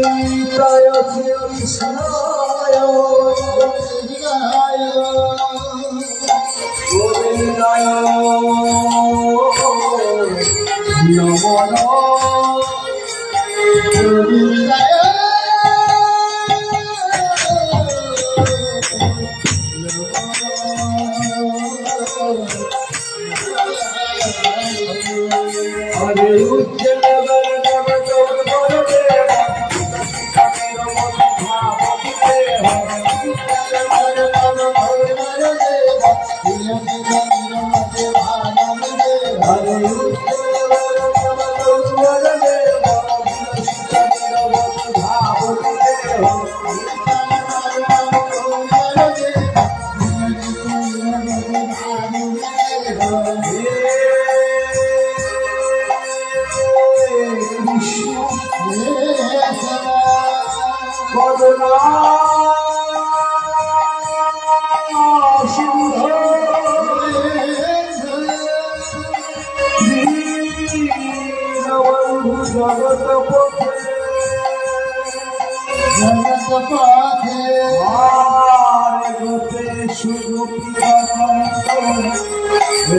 जगदीताय कृष्णाय गोविन्दाय नमो गोविन्दाय हरे उज्जवल नव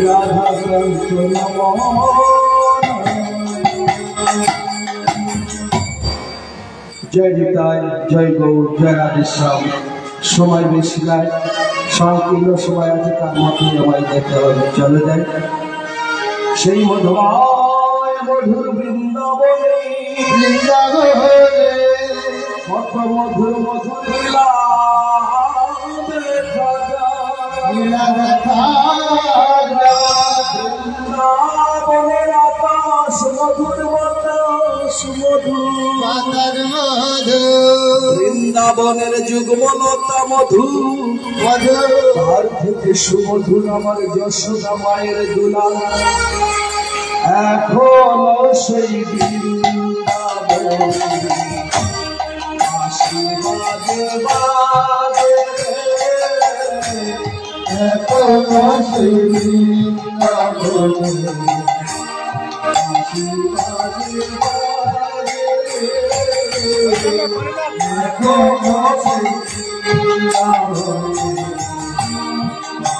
राधा ग्रंथ जय निताय जय गौर जय राधेश्याम समय बेশি নাই সংকীর্ণ সময় আছে তার মধ্যে আমায় দেখতে হবে চলে যাই সেই মধুময় মধুর বৃন্দাবনে কত মধুর মধুর বৃন্দাবনের আকাশ মধুর বাতাস মধুর বৃন্দাবনের যুগমলতা মধু তার থেকে সুমধুর আমার যশোদা মায়ের দুলাল এখনো সেই বৃন্দাবন আশীর্বাদে বাজে এখনো সেই বৃন্দাবন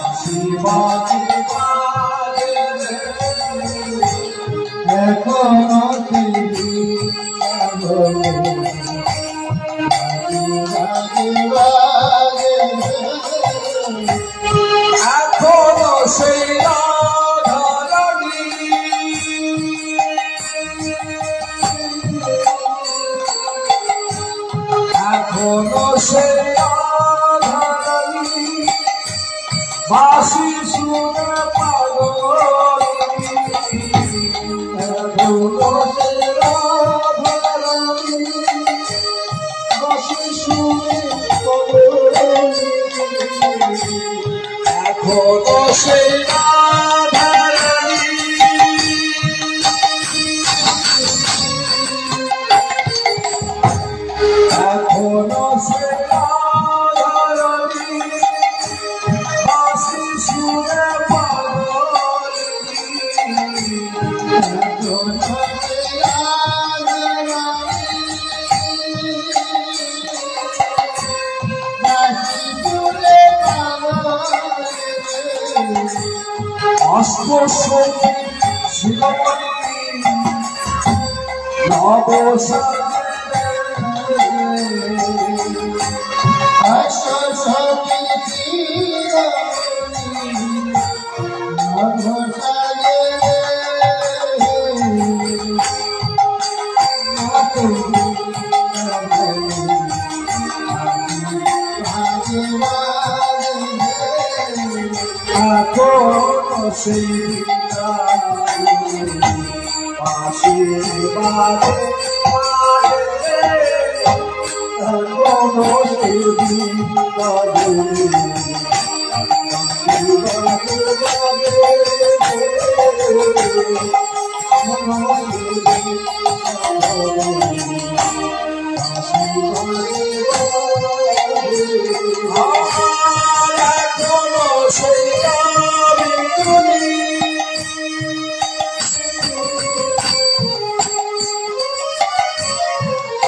আশীর্বাদে বাসি শুনে এখনো সেই রাধারানী এখনো সেই অস্পর্শ শিরোমণি আশীর্বাদ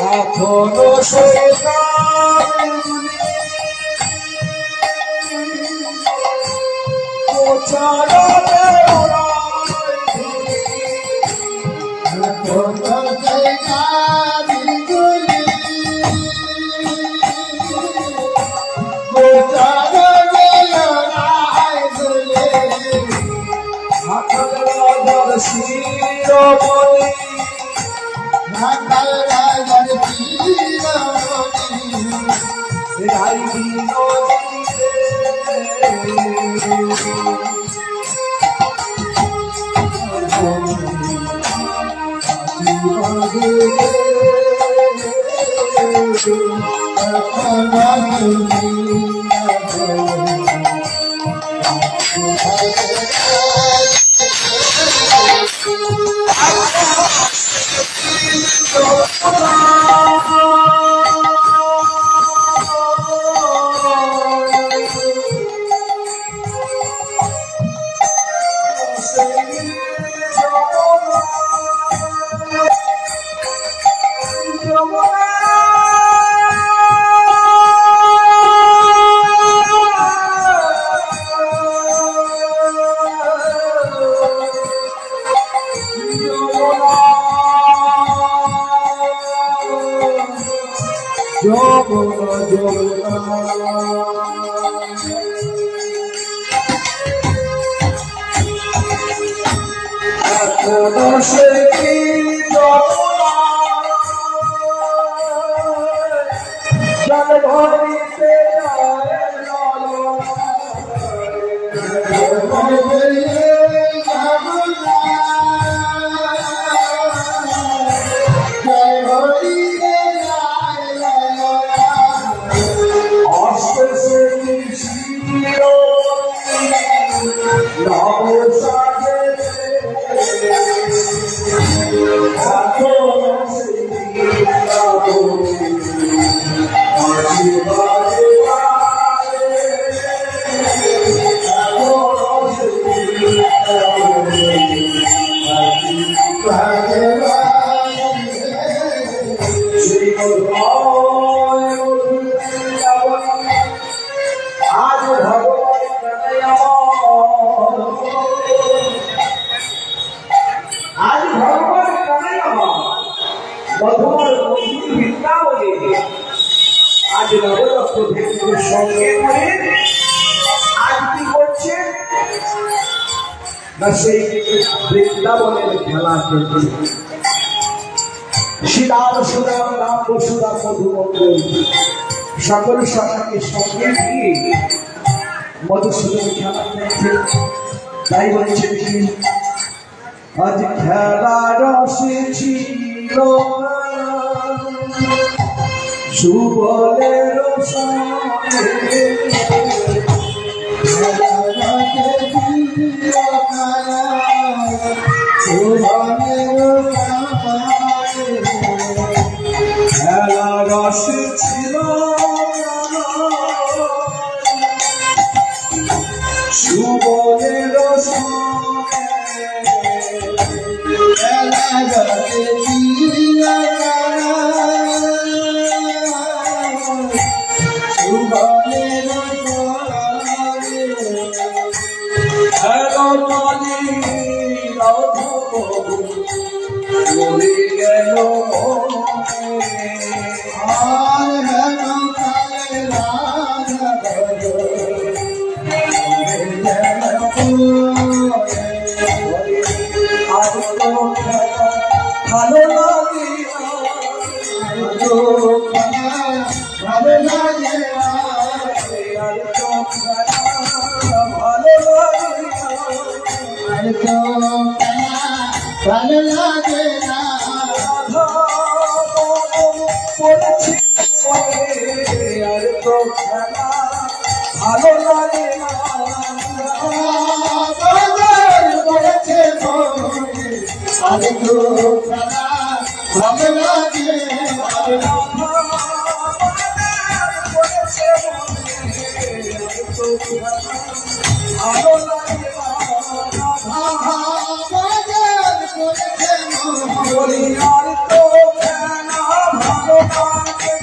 এখনো শৈশব পোছাড়াতে শিরোমণি রাই সেই বৃন্দাবনের খেলা খেলছে শ্রীরাম সুরাম রাম বসুরাম মধুমন্ত্র সকল সখাকে সঙ্গে নিয়ে মধুসূদন খেলা খেলছে। তাই বলছে কি আজ খেলা রসে ছিল সুবলের সঙ্গে খেলা রস ছিল সুবলের ভালো লাগে ভালো লাগে ভালো লাগে না তো খেলা ভালো লাগে না করেছে আরে তো খেলা ভালো লাগে ভালো লাগে বলি আর তো খেলা ভালো লাগে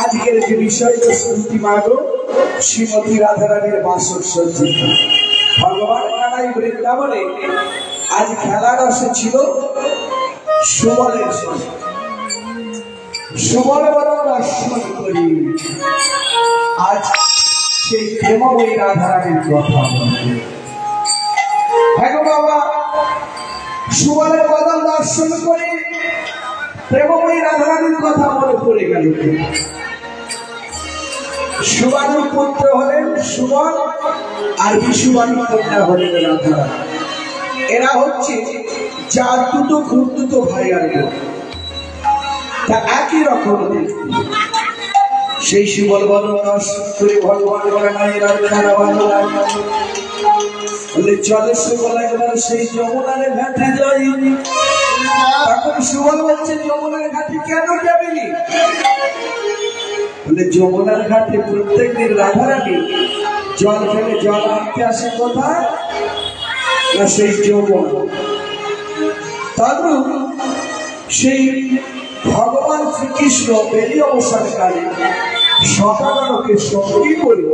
আজকের যে বিষয় শ্রুতি মাগো শ্রীমতী রাধারানীর বাসর সজ্জিত ভগবান কানাই বৃন্দাবনে আজ খেলার আসে ছিল সুবলের সঙ্গে সুবল বরং দর্শন করি আজ সেই প্রেমময়ী রাধারানীর কথা হ্যাঁ বাবা সুবলের বদল দর্শন করি প্রেমময়ী রাধারানীর কথা মনে পড়ে গেল সুবানুর পুত্র হলেন সুবল আর বিশুবানুর কন্যা হলেন রাধারানী এরা হচ্ছে চার দুটো খুঁড়তুতো ভাই আর তা একই রকম সেই সুবল বদল দর্শন করে ভগবান বলে না এরা খেলা ভালো লাগে বলে চলে সুবল একবার সেই যমুনার ঘাটে যাই তখন সুবল বলছে যমুনার ঘাটে কেন যাবেনি বলে যমুনার ঘাটে প্রত্যেক দিন রাধারানী জল ফেলে জল আনতে আসে কোথায় না সেই যমুনা তদ্রূপ সেই ভগবান শ্রীকৃষ্ণ বেরি অবসানকালে শতাননকে সঙ্গী করে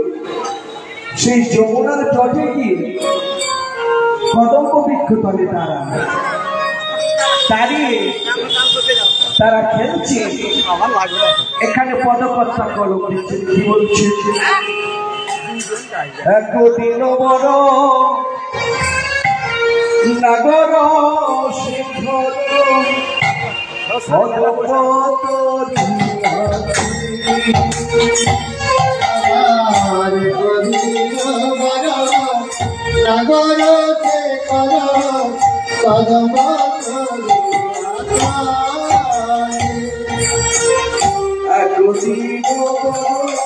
সেই যমুনার তটে গিয়ে কদম্ব বৃক্ষ তলে দাঁড়িয়ে তারা খেলছে এখানে পদকর্তা কলম দিচ্ছে কি বলছে একদিন বড় নাগর শিখর নাগরকে কর কদম একদিন নাগর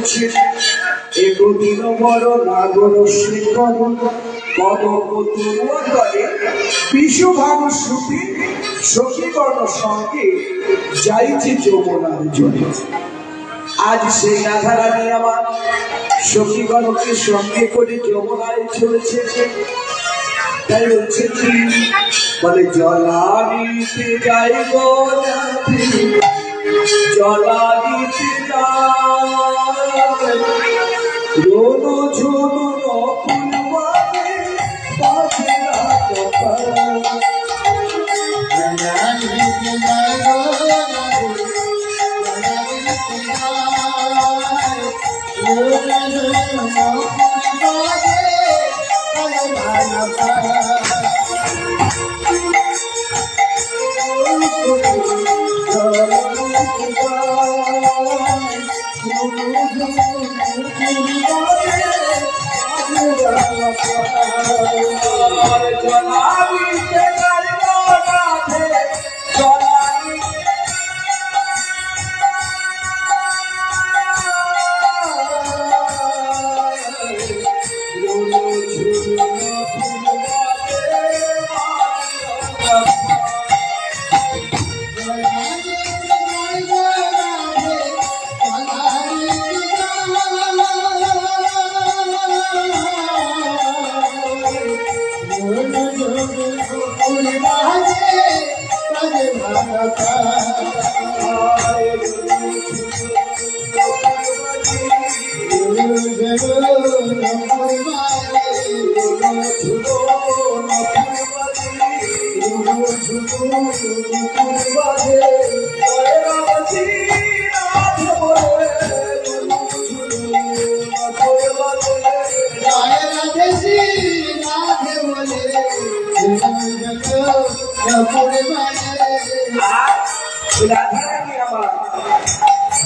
চলেছে একদিন বড় নাগর শিকল কদম্ব তরুয়া দলে বিশ্বভানু শ্রুতি সখীগণ সঙ্গে যাইছে যমুনার জলে। আজ সেই রাধারানী আমার সখীগণকে সঙ্গে করে যমুনায় চলেছে। তাই হচ্ছে কি বলে জলানিতে যাই গো জলানিতে যাই রোনো ঝোনো নকুল বাজে বাজে না কপাল।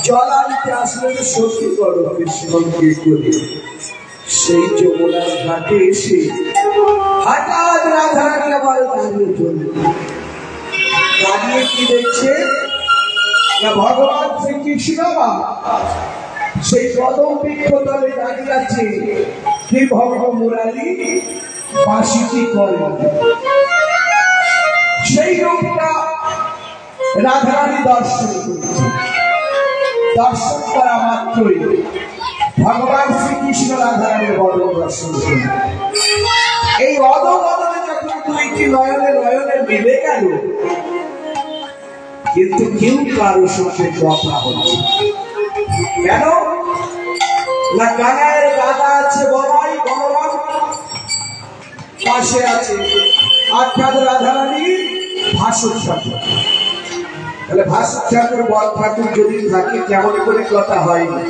জলানিতে আসলে সত্যি করো কৃষ্ণকে করে সেই যমুনার ঘাটে এসে হঠাৎ রাধারানী আবার দাঁড়িয়ে চলে। দাঁড়িয়ে কি দেখছে না ভগবান শ্রীকৃষ্ণ সেই কদম বৃক্ষ তলে দাঁড়িয়ে আছে কি ভগ্ন মুরারি বাঁশিটি করে। সেই রূপটা রাধারানী দর্শন করছে। দর্শন করা মাত্রই ভগবান শ্রীকৃষ্ণ রাধারানীর বদন দর্শন করলেন। এই অদবদনে যখন দুইটি নয়নে নয়নে মিলে গেল, কিন্তু কেউ কারো সঙ্গে কথা হচ্ছে কেন না কানায়ের দাদা আছে বলাই বলরাম পাশে আছে অর্থাৎ রাধারানী ভাসুর ঠাকুর। তাহলে ভাসুর ঠাকুর বল ঠাকুর যদি থাকে কেমন করে কথা হয়নি।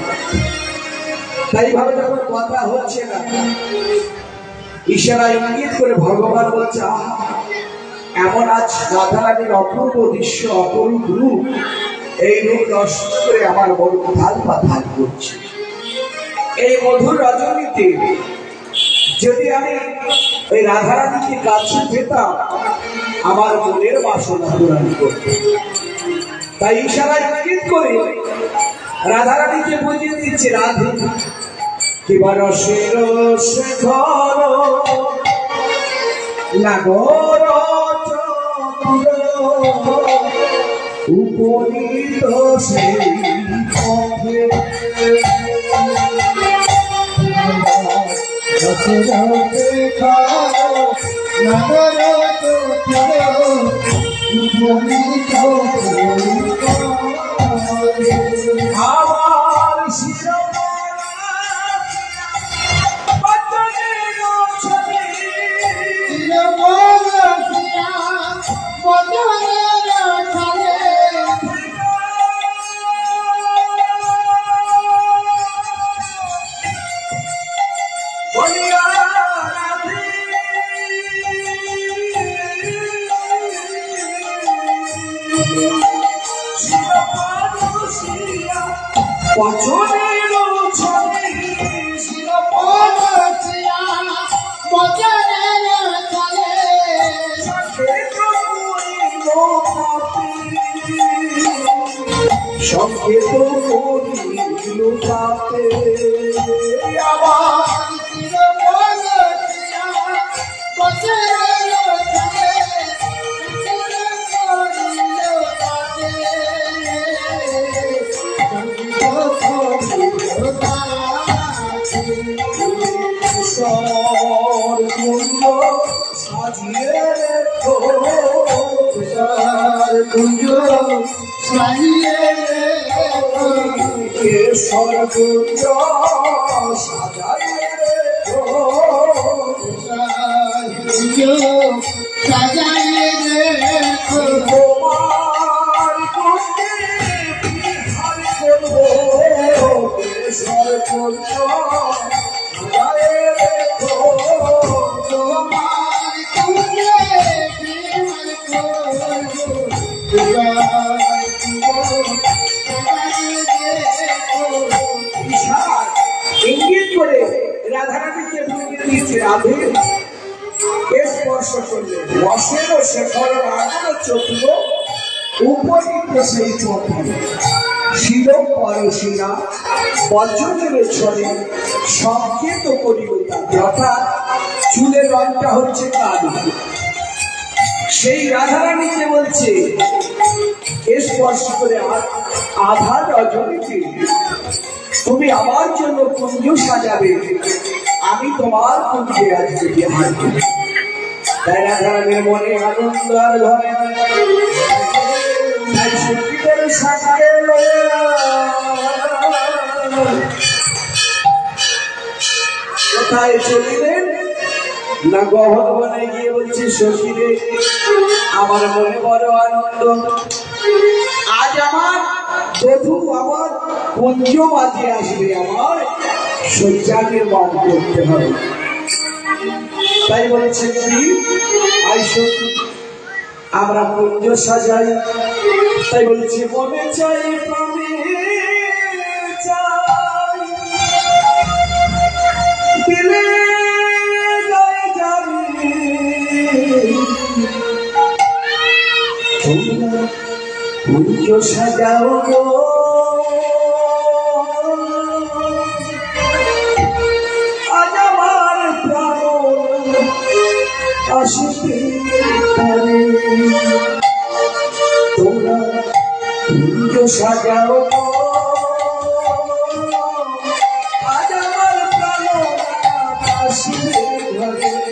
তাই ভাবে যখন কথা হচ্ছে না ইশারা ইঙ্গিত করে ভগবান বলছে এমন আজ রাধারানীর অপূর্ব দৃশ্য অপরূপ রূপ, এই রূপ দর্শন করে আমার মন উথাল পাথাল করছে। এই মধুর রজনীতে যদি আমি ওই রাধারানীকে কাছে পেতাম আমার মনের বাসনা পূরণ করত। তাই ইশারা ইঙ্গিত করে রাধারানীকে বুঝিয়ে দিচ্ছে রাধে কিবা রসের শেখর নাগর উপনীত সেই পথে আমার কুঞ্জ সাজিয়ে রেখো কুঞ্জ সাজিয়ে কেশর কুঞ্জ সাজায়ে রেখো কুঞ্জ সাজায়ে রেখো তোমার কুঞ্জে বিহার করবো কেশর কুঞ্জ সাজায়ে রেখো তোমার কুঞ্জে বিহার করবো ইঙ্গিত করে রাধারানীকে বুঝিয়ে দিয়েছে রাধে স্পর্শ করলে বসে বসে ফলরাগণ চতুর উপনীত সেই পথে শিল পরশিনা বজ্রদেবের ছড়ে সংকেত করিব তাকে অর্থাৎ চুলের রংটা হচ্ছে কালো সেই রাধারানীকে বলছে স্পর্শ করে আধার রজনীতে তুমি আমার জন্য কুঞ্জ সাজাবে আমি তোমার কুঞ্জে আজকে বিহার করি তাই রাধারানীর মনে আনন্দ আর ধরে তাই সঙ্গীতের সাথে কোথায় চলিলেন না গহন বনে গিয়ে বলছে সখীরে আমার মনে বড় আনন্দ আজ আমার বধূ আমার কুঞ্জ মাঝে আসবে আমার শয্যা নির্মাণ করতে হবে তাই বলেছে কি আই সখী আমরা কুঞ্জ সাজাই তাই বলেছে মনে চাই প্রাণে চাই দিলে কুঞ্জ সাজাও গো আজ আমার প্রাণ আসিতে পারে তোমরা কুঞ্জ সাজাও গো আজ আমার প্রাণ আসিতে পারে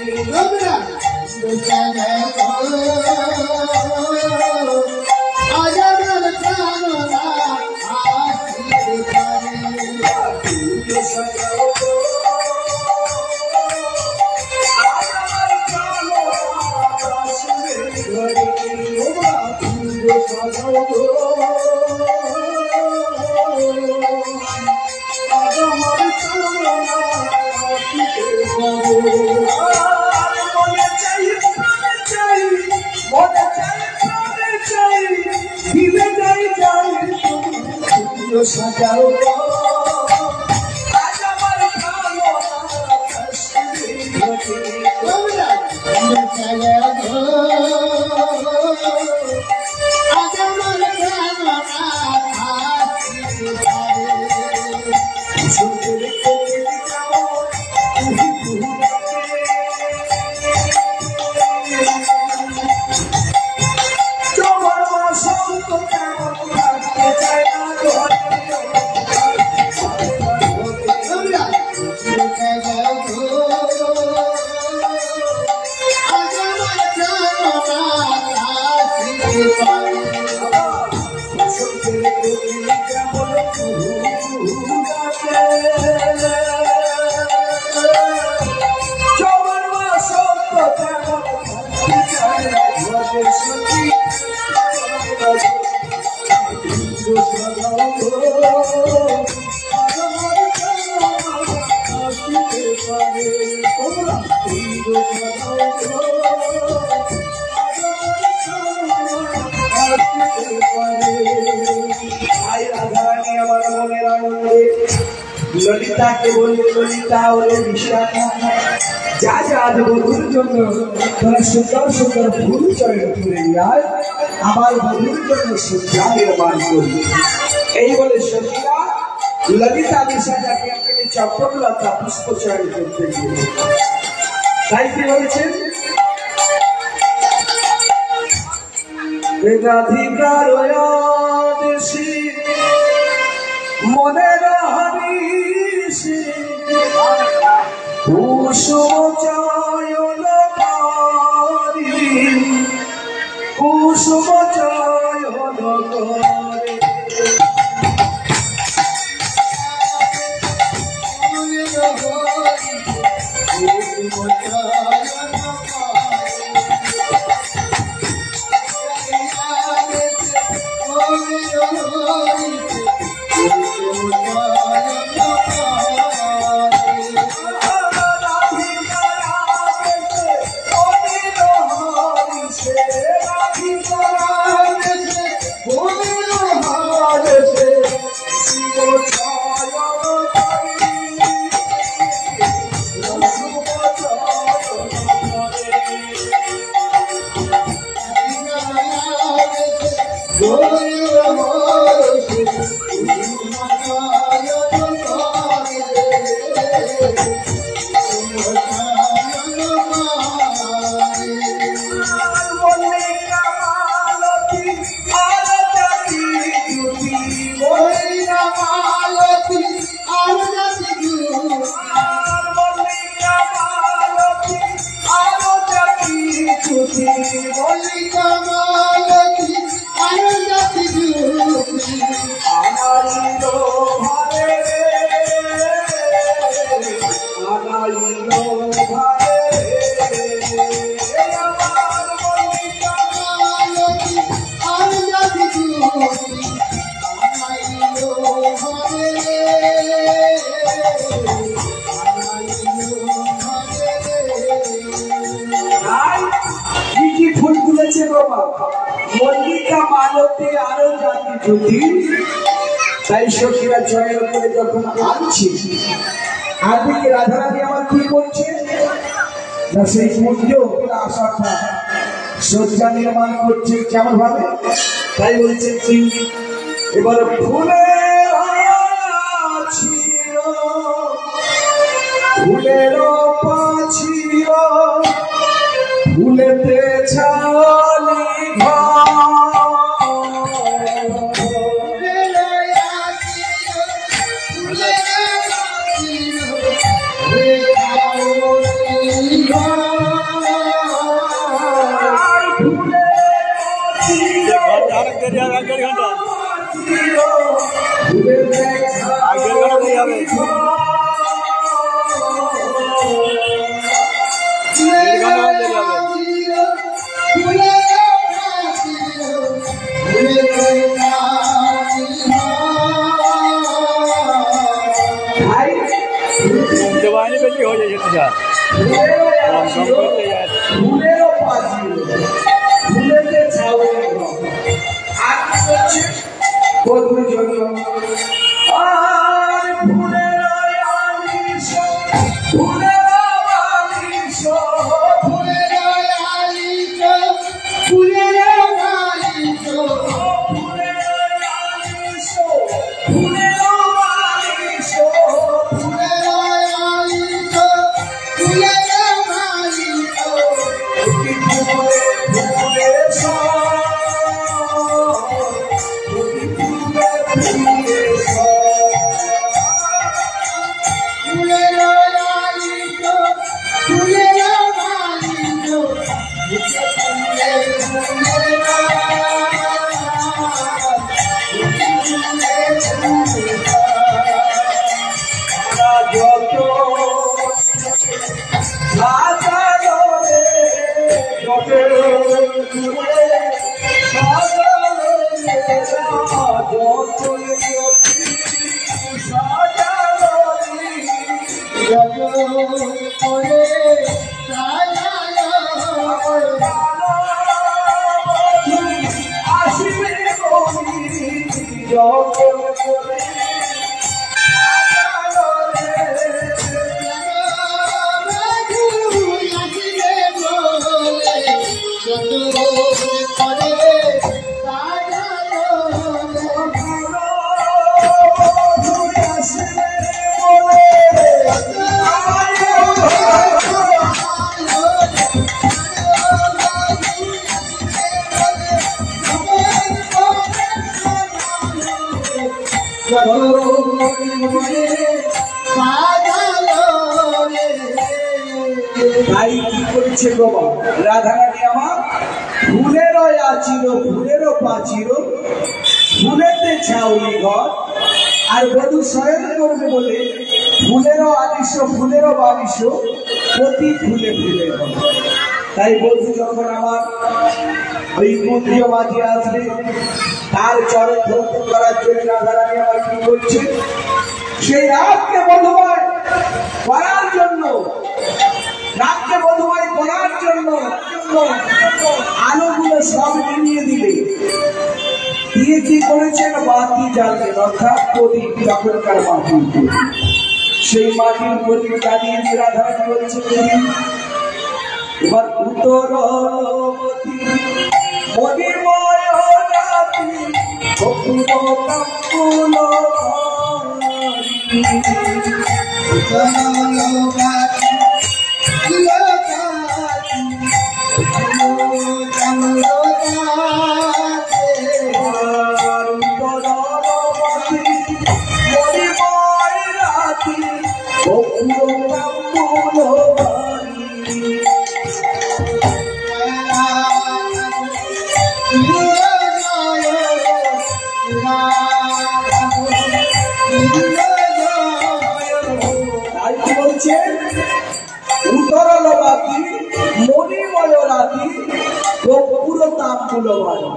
সাজাও আজ আমার ভালো ললিতাকে বললে ললিতা হলে বিশাখা যা যা বধুর জন্য তোরা সুন্দর সুন্দর ফুল চয়ন করে যায় আমার বধুর জন্য সজ্জা নির্মাণ করি এই বলে সখীরা ললিতা বিশাখাকে চক্রলতা পুষ্প চয়ন করতে গিয়ে তাই কি বলছেন বেদাধিকার দেশি মনের হরিষে কুসুম চয়নকারী কুসুম চয়নকারী মল্লিকা মালতী আরো জাতি জ্যোতি তাই সখীরা জয়ের করে যখন আনছি আর দিকে রাধারানী আমার কি করছে না সেই পুণ্য আশাটা সজ্জা নির্মাণ করছে কেমন ভাবে তাই বলছে কি এবার ফুলের ছিল ফুলের পাছিল ফুলেতে ছালি जवानी बेटी हो जाइए तुझा তাই কি করেছে বাবা রাধারানী আমার ফুলেরও আচির ফুলেরও পাচির ফুলেতে ছাউনি ঘর আর বধূ শয়ন করবে বলে ফুলেরও আলিশ ফুলেরও বালিশ প্রতি ফুলে ফুলে ঘর। তাই বধূ যখন আমার ওই মন্দির মাঝে আসবে তার চরণ ধৌত করার জন্য রাধারানী আমার কি করছে সেই রাতকে বধূময় করার জন্য রাতকে বধূময় করার জন্য আলোগুলো সব নিয়ে দিলে দিয়ে কি করেছেন বাতি জ্বালবেন অর্থাৎ প্রদীপ তখনকার মাটির সেই মাটির প্রদীপ জ্বালিয়ে দিয়ে রাধারানী বলছে এবার উত্তরবতী মণিময় রাতি উত্তরলবাতি মণিময় রাতি কর্পূর তাম্বুল বাড়ি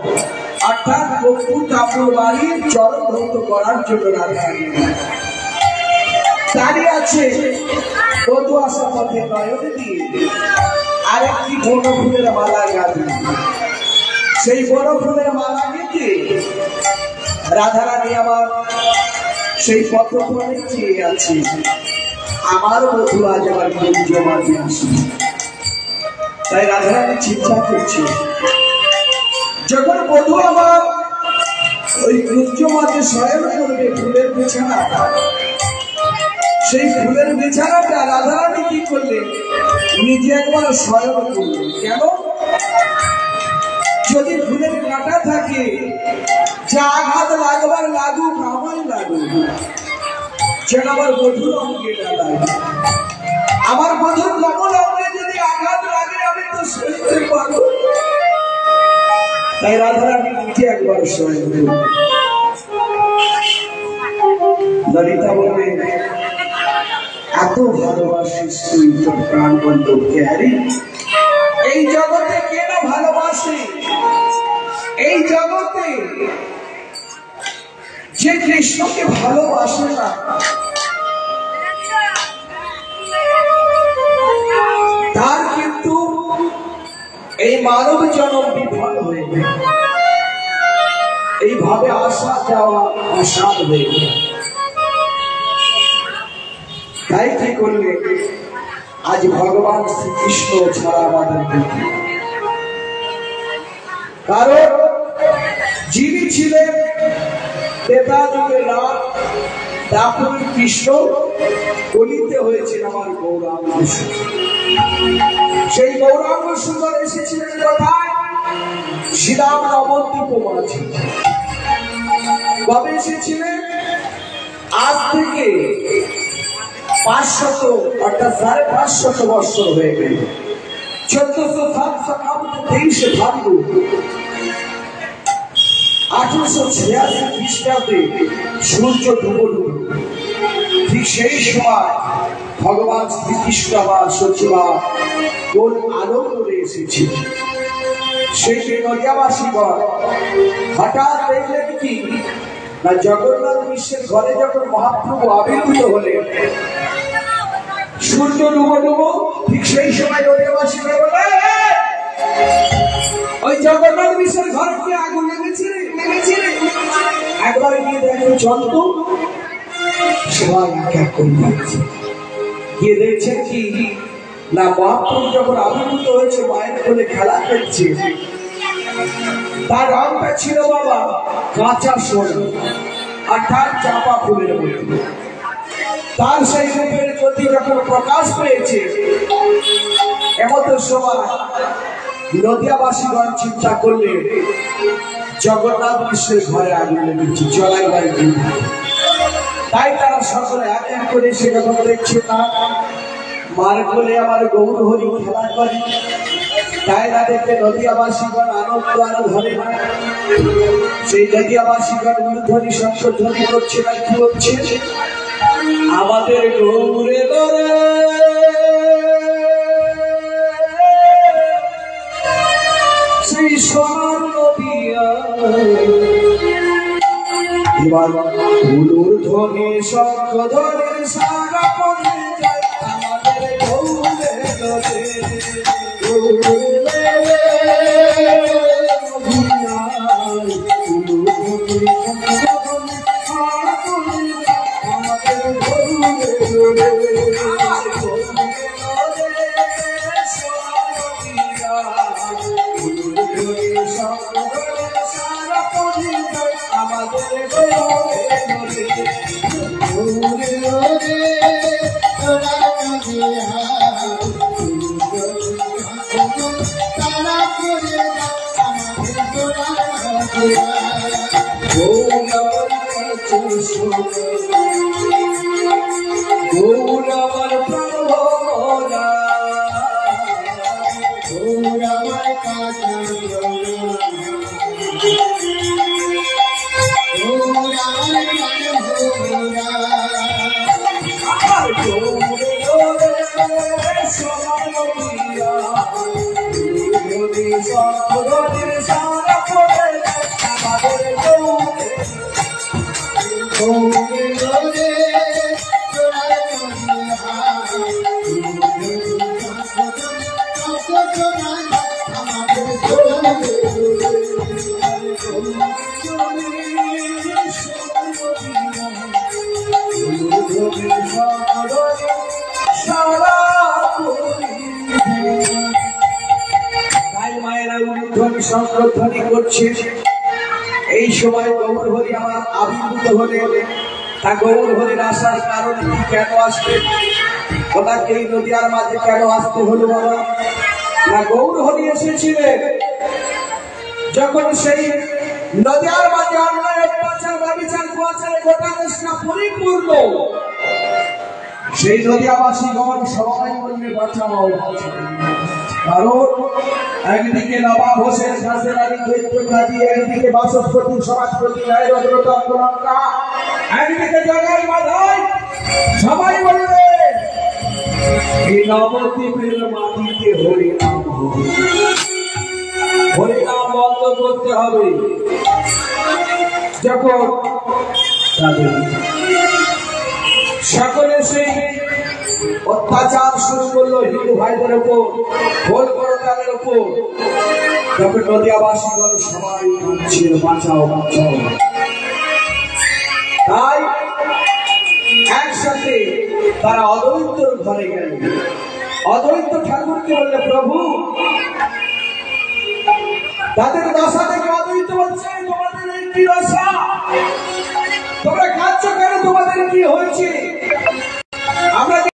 অর্থাৎ কর্পূর তাম্বুল বাড়ির চরণ ধৌত করার জন্য রাধারানী দাঁড়িয়ে আছে। বধূ আসা পথে নয়ন দিয়ে আরেকটি বন ফুলের মালা গাঁথি সেই বন ফুলের মালা গেঁথে রাধারানী আমার সেই পথপ্রণে চেয়ে আছে আমার বধূ আজ আমার কুঞ্জ মাঝে আসে। তাই রাধারানী চিন্তা করছে যখন বধূ আমার ওই কুঞ্জ মাঝে শয়ন করবে ফুলের বিছানা সেই ফুলের বিছানাটা রাধারানী কি করলেন নিজে একবার শয়ন করলেন। কেন যদি ফুলের কাঁটা থাকে যা আঘাত লাগবার লাগুক আমায় লাগুক যেন আমার বধূর অঙ্গে না লাগে আমার বধূর কমল অঙ্গে যদি আঘাত লাগে আমি তো সইতে পারবো। তাই রাধারানী নিজে একবার শয়ন করলেন। ললিতা বলবে এত ভালোবাসিস তুই তোর প্রাণ বন্ধুকে আরে এই জগতে কে না ভালোবাসে এই জগতে যে কৃষ্ণকে ভালোবাসে না তার কিন্তু এই মানব জনম বিফল হয়ে যায় এইভাবে আসা যাওয়া আসাদ হয়ে যায়। তাই কি করলে আজ ভগবান শ্রীকৃষ্ণ ছাড়া আমাদের দেখি কারণ যিনি ছিলেন ত্রেতা যুগের রাম দাপুর কৃষ্ণ কলিতে হয়েছেন আমার গৌরাঙ্গ সেই গৌরাঙ্গ সুন্দর এসেছিলেন কোথায় শ্রীরাম নবদ্বীপ মাঝে কবে এসেছিলেন আজ থেকে 500 অর্থাৎ 550 বছর হয়ে গেল 1423 ভাদ্র 1886 খ্রিস্টাব্দে সূর্য ডুবো ঠিক সেই সময় ভগবান শ্রীকৃষ্ণ বা সচিবা কোন আলো করে এসেছে সেই নদিয়াবাসীগণ হঠাৎ দেখলেন কি না জগন্নাথ বিশ্বের ঘরে যখন মহাপ্রভু আবির্ভূত হলেন সূর্য ডুবো ডুবো ঠিক সেই সময় নদিয়াবাসীরা বলে ওই জগন্নাথ বিশ্বের ঘরে কি আগুন লেগেছে একবার গিয়ে দেখো চন্দ্র সবাই এক এক করে যাচ্ছে গিয়ে দেখছেন কি না মহাপ্রভু যখন আবির্ভূত হয়েছে মায়ের কোলে খেলা করছে তার রংটা ছিল বাবা কাঁচা সোনা অর্থাৎ চাপা ফুলের মতো তার সেই রূপের জ্যোতি যখন প্রকাশ পেয়েছে এমত সময় নদিয়াবাসীগণ চিন্তা করলে জগন্নাথ বিশ্বের ঘরে আগুন লেগেছে চলাই বাড়ি তাই তারা সকলে এক এক করে সে যখন দেখছে না মার কোলে আমার গৌর হরি খেলা করে, তাই না দেখে নদিয়াবাসীগণ আনন্দ আর ধরে না। সেই নদিয়াবাসীগণ মূর্ধনি সংশোধনী করছে না, কি হচ্ছে? আমাদের গৌরে গরে সেই সোনার নদিয়া, এবার ফুলুর ধ্বনি শঙ্খ ধ্বনির সারা পড়ে যায় আমাদের গৌরে গরে। গৌরবর প্রভোরা গৌরবর কাটা সংরক্ষণী করছে। এই সময় গৌর হরি আমার আবির্ভূত হলে তা গৌর হরির আসার কারণ কি, কেন আসবে? ওনাকে এই নদিয়ার মাঝে কেন আসতে হলো বাবা? না, গৌর হরি এসেছিলেন যখন সেই নদিয়ার মাঝে অন্যায় অত্যাচার ব্যভিচার কুয়াচারে গোটা দেশটা পরিপূর্ণ, সেই নদিয়াবাসীগণ সবাই বললে বাঁচাও বাঁচাও। কারণ একদিকে নবাব হোসেন শাসের আলী দৈত্য কাজী, একদিকে বাচস্পতি সমাজপতি রায়রত্নলঙ্কা, একদিকে জগাই মাধাই, সবাই বললে এই নবদ্বীপের মাটিতে হরিনাম হবে, হরিনাম বন্ধ করতে হবে। যখন তাদের সকলে সেই অত্যাচার শুরু করলো হিন্দু ভাইদের উপর, ভোল করতাদের উপর, তখন নদিয়াবাসীগণ সবাই বলছে বাঁচাও বাঁচাও। তাই একসাথে তারা অদ্বৈতর ঘরে গেল। অদ্বৈত ঠাকুরকে বললে, প্রভু তাদের দশা থেকে অদ্বৈত বলছে তোমাদের এই কি দশা, তোমরা খাচ্ছ কেন, তোমাদের কি হয়েছে?